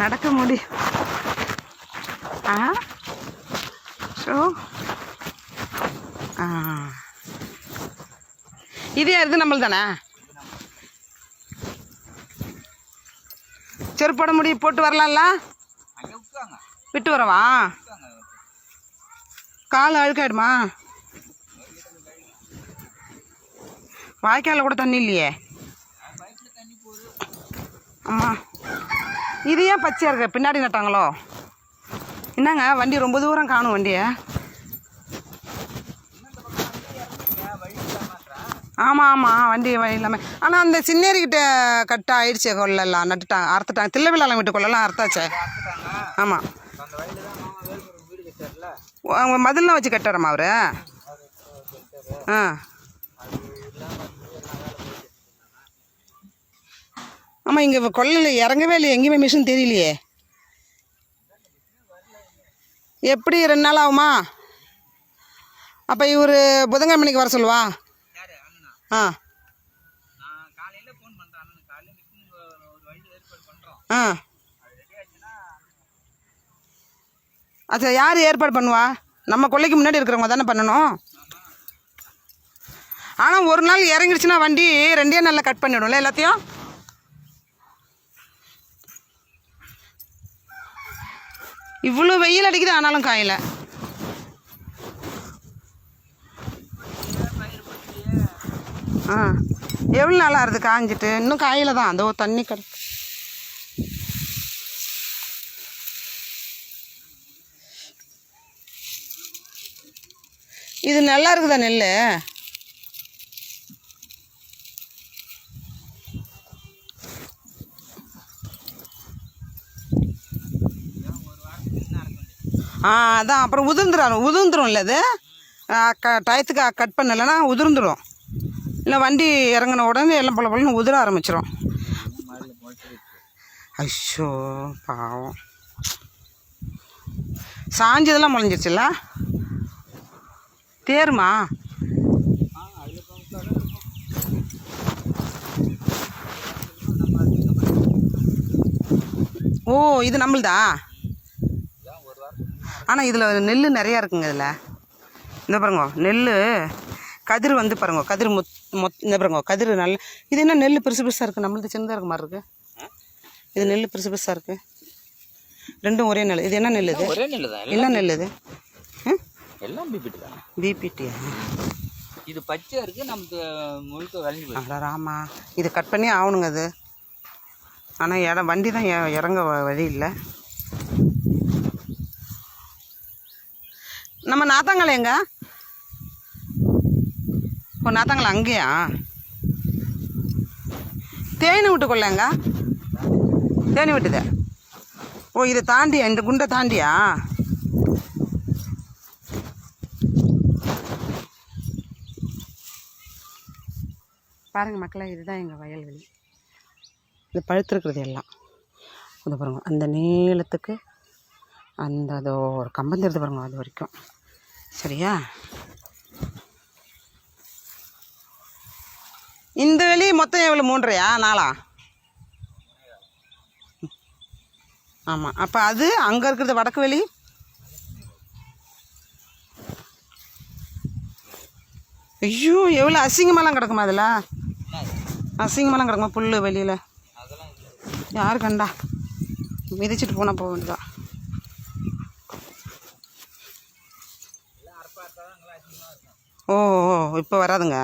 நடக்க முடியும். ஸோ இது யாருது? நம்மள தானே. செருப்பு போட முடியும், போட்டு வரலாம்ல. விட்டு வரவா? கால் அழுக்காயிடுமா? வாய்க்காலில் கூட தண்ணி இல்லையே. ஆமாம், இது ஏன் பச்சையாக இருக்கு? பின்னாடி நட்டாங்களோ என்னங்க? வண்டி ரொம்ப தூரம் காணும் வண்டியை. ஆமாம் ஆமாம், வண்டி வழி இல்லாமல். ஆனால் அந்த சின்னேரிக்கிட்ட கட்ட ஆயிடுச்சு. கொள்ளலாம் நட்டுட்டாங்க, அறுத்துட்டாங்க. தில்லவிழாலம் வீட்டு கொள்ளலாம் அறுத்தாச்சே. ஆமாம், அவங்க மதில்லாம் வச்சு கட்டுறமா அவரு. ஆமாம், இங்கே கொள்ளையில் இறங்கவே இல்லையே, எங்கேயுமே மிஷின் தெரியலையே. எப்படி 2 நாள் ஆகுமா? அப்போ இவர் புதன்கிழமைக்கு வர சொல்லுவா. அச்சா, யார் ஏற்பாடு பண்ணுவா? நம்ம கொள்ளைக்கு முன்னாடி இருக்கிறவங்க தானே பண்ணணும். ஆனால் ஒரு நாள் இறங்கிடுச்சுன்னா வண்டி 2 நாளில் கட் பண்ணிவிடும்ல எல்லாத்தையும். இவ்வளோ வெயில் அடிக்குது, ஆனாலும் காயலை. எவ்வளோ நாளாக இருக்குது காஞ்சிட்டு? இன்னும் காயில தான். அந்த தண்ணி கடை. இது நல்லா இருக்குதா நெல்? அதான் அப்புறம் உதிர்ந்துடும். இல்லை அது டயத்துக்கு கட் பண்ணலைன்னா உதிர்ந்துடும். இல்லை வண்டி இறங்கின உடனே எல்லாம் பழன்னு உதிர ஆரம்பிச்சிடும். ஐயோ பாவம், சாஞ்சதெல்லாம் முளைஞ்சிருச்சுல்ல. தேருமா? ஓ, இது நம்மள்தா. ஆனால் இதில் நெல் நிறையா இருக்குங்க. இதில் இந்த பாருங்க, நெல் கதிர் வந்து பாருங்க, கதிர் இந்த பாருங்க கதிர் நல்ல. இது என்ன நெல் பெருசு பெருசாக இருக்குது? நம்மளுக்கு சின்னதாக இருக்க மாதிரி இருக்குது. இது நெல் பெருசு பெருசாக இருக்குது. ரெண்டும் ஒரே நெல். இது என்ன நெல்? இது ஒரே நெல் தான். என்ன நெல் இது? எல்லாம் பிபிடி தான். பிபிடியா? இது பச்சையாக இருக்குது, நமக்கு முழுக்க விளைஞ்சி போயிடும். ராமா, இது கட் பண்ணி ஆகணுங்க அது. ஆனால் வண்டி தான் இறங்க வழி இல்லை. நம்ம நாத்தாங்கலை எங்க? ஓ, நாத்தாங்கலை அங்கேயா? தேனி விட்டு கொள்ளங்க. தேனி விட்டுத. ஓ, இதை தாண்டியா? இந்த குண்டை தாண்டியா? பாருங்க மக்களே, இதுதான் எங்கள் வயல்வெளி. இது பழுத்திருக்கிறது எல்லாம் இது பாருங்க. அந்த நீளத்துக்கு அந்த அதோ ஒரு கம்பம் தெரிஞ்சு பாருங்க, அது வரைக்கும். சரியா? இந்த வெளி மொத்தம் எவ்வளோ? 3.5 4? ஆமாம். அப்போ அது அங்கே இருக்கிறது வடக்கு வெளி. ஐயோ, எவ்வளோ அசிங்கமாலாம் கிடக்குமா? அதில் அசிங்கமாலாம் கிடக்குமா புல் வெளியில்? யாரு கண்டா? மிதிச்சுட்டு போனால் போக வேண்டியதா. ஓ ஓ, இப்போ வராதுங்க.